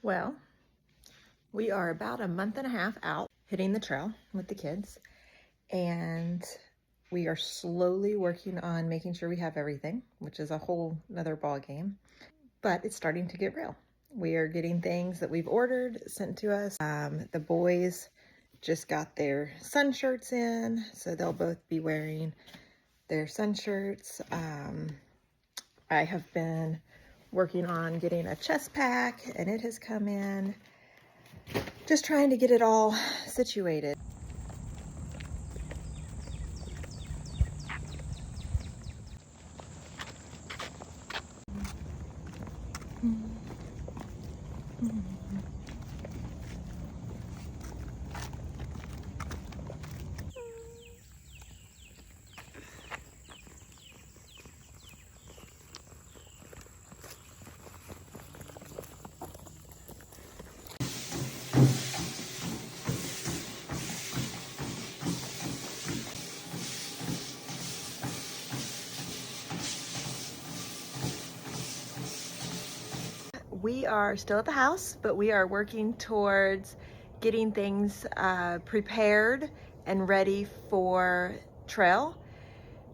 Well, we are about a month and a half out hitting the trail with the kids, and we are slowly working on making sure we have everything, which is a whole nother ball game, but it's starting to get real. We are getting things that we've ordered sent to us. The boys just got their sun shirts in, so they'll both be wearing their sun shirts. I have been working on getting a chest pack, and it has come in. Just trying to get it all situated. We are still at the house, but we are working towards getting things prepared and ready for trail.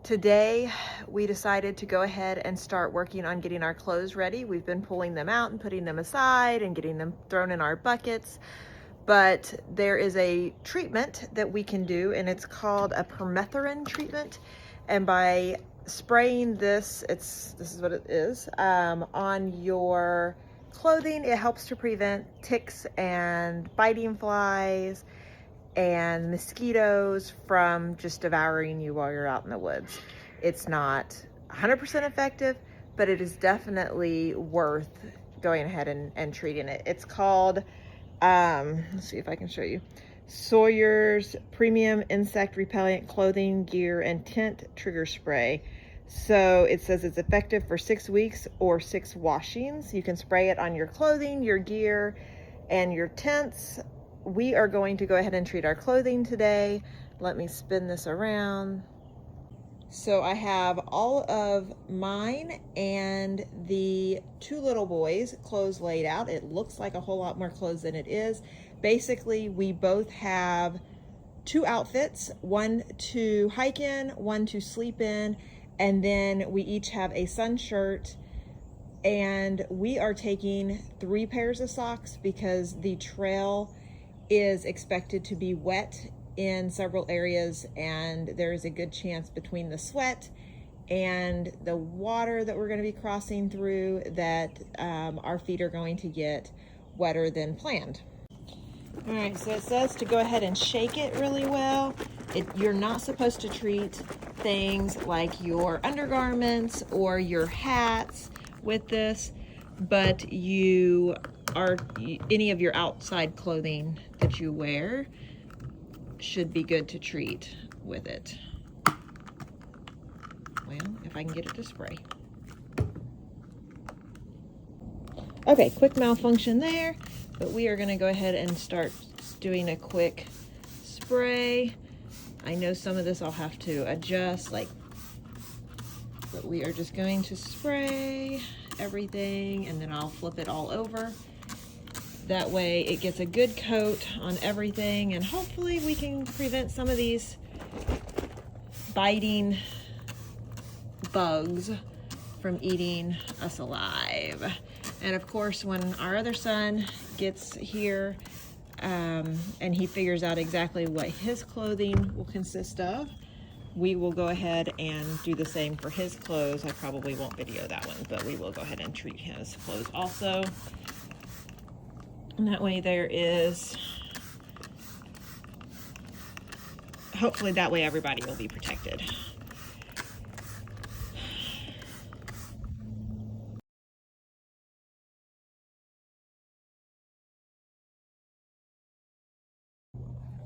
Today, we decided to go ahead and start working on getting our clothes ready. We've been pulling them out and putting them aside and getting them thrown in our buckets. But there is a treatment that we can do, and it's called a Permethrin treatment. And by spraying this is what it is, on your clothing, it helps to prevent ticks and biting flies and mosquitoes from just devouring you while you're out in the woods. It's not 100% effective, but it is definitely worth going ahead and treating it. It's called, let's see if I can show you, Sawyer's Premium Insect Repellent Clothing, Gear, and Tent Trigger Spray. So it says it's effective for 6 weeks or 6 washings. You can spray it on your clothing, your gear, and your tents. We are going to go ahead and treat our clothing today. Let me spin this around. So I have all of mine and the 2 little boys' clothes laid out. It looks like a whole lot more clothes than it is. Basically, we both have 2 outfits, one to hike in, one to sleep in, and then we each have a sun shirt, and we are taking 3 pairs of socks because the trail is expected to be wet in several areas, and there is a good chance between the sweat and the water that we're going to be crossing through that our feet are going to get wetter than planned. All right, so it says to go ahead and shake it really well. You're not supposed to treat things like your undergarments or your hats with this, but any of your outside clothing that you wear should be good to treat with it. Well, if I can get it to spray. Okay, quick malfunction there, but we are going to go ahead and start doing a quick spray. I know some of this I'll have to adjust, but we are just going to spray everything, and then I'll flip it all over. That way it gets a good coat on everything, and hopefully we can prevent some of these biting bugs from eating us alive. And of course, when our other son gets here and he figures out exactly what his clothing will consist of, we will go ahead and do the same for his clothes. I probably won't video that one, but we will go ahead and treat his clothes also. And that way hopefully that way everybody will be protected.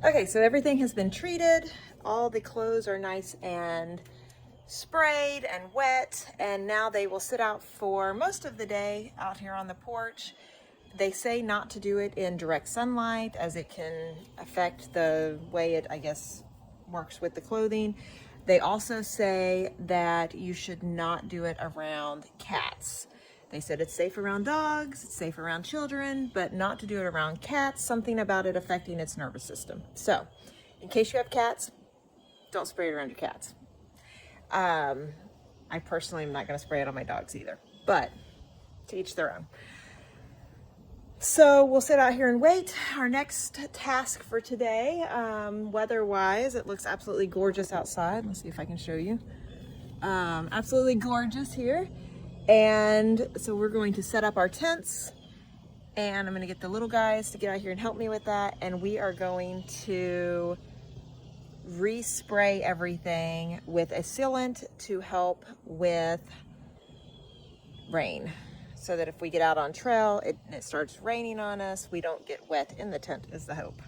Okay, so everything has been treated. All the clothes are nice and sprayed and wet, and now they will sit out for most of the day out here on the porch. They say not to do it in direct sunlight as it can affect the way it, I guess, works with the clothing. They also say that you should not do it around cats. They said it's safe around dogs, it's safe around children, but not to do it around cats, something about it affecting its nervous system. So, in case you have cats, don't spray it around your cats. I personally am not gonna spray it on my dogs either, but to each their own. So we'll sit out here and wait. Our next task for today, weather-wise, it looks absolutely gorgeous outside. Let's see if I can show you. Absolutely gorgeous here. And so we're going to set up our tents, and I'm gonna get the little guys to get out here and help me with that. And we are going to respray everything with a sealant to help with rain, so that if we get out on trail, it starts raining on us, we don't get wet in the tent is the hope.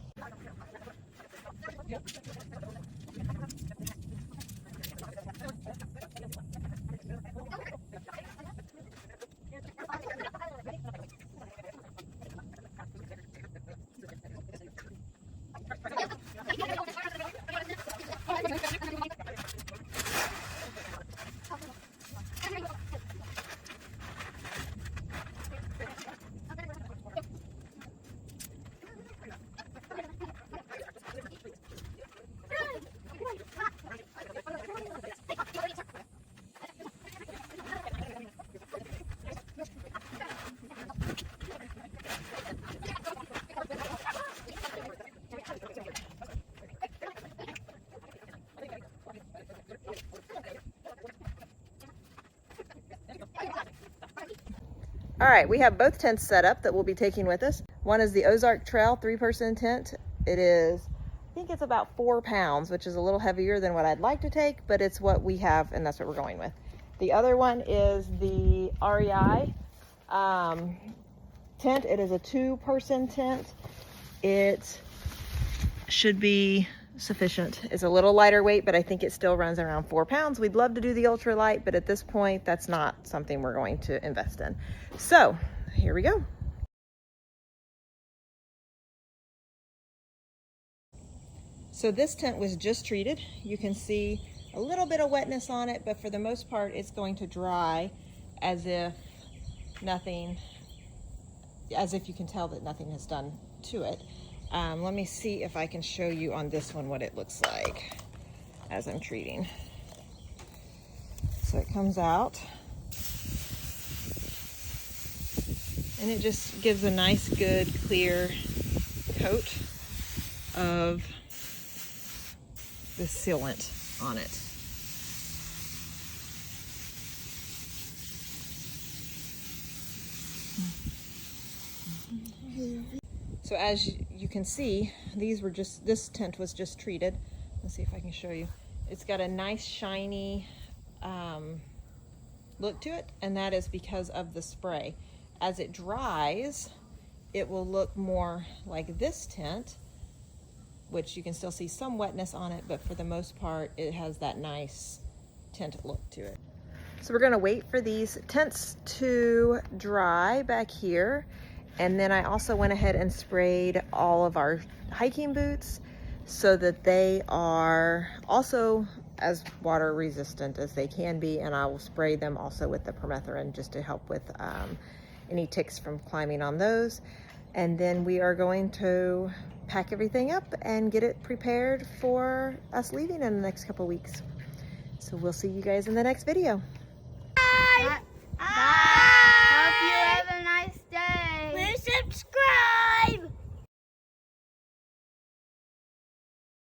All right, we have both tents set up that we'll be taking with us. One is the Ozark Trail 3-person tent. It is, I think it's about 4 pounds, which is a little heavier than what I'd like to take, but it's what we have and that's what we're going with. The other one is the REI tent. It is a 2-person tent. It should be sufficient. It's a little lighter weight, but I think it still runs around 4 pounds. We'd love to do the ultralight, but at this point, that's not something we're going to invest in. So here we go. So this tent was just treated. You can see a little bit of wetness on it, but for the most part, it's going to dry as if nothing, as if you can tell that nothing has done to it. Let me see if I can show you on this one what it looks like as I'm treating. So it comes out, and it just gives a nice, good, clear coat of the sealant on it. So as you can see, this tent was just treated. Let's see if I can show you. It's got a nice shiny look to it, and that is because of the spray. As it dries, it will look more like this tent, which you can still see some wetness on it, but for the most part, it has that nice tint look to it. So we're gonna wait for these tents to dry back here. And then I also went ahead and sprayed all of our hiking boots so that they are also as water resistant as they can be. And I will spray them also with the permethrin just to help with any ticks from climbing on those. And then we are going to pack everything up and get it prepared for us leaving in the next couple weeks. So we'll see you guys in the next video. Bye. Bye.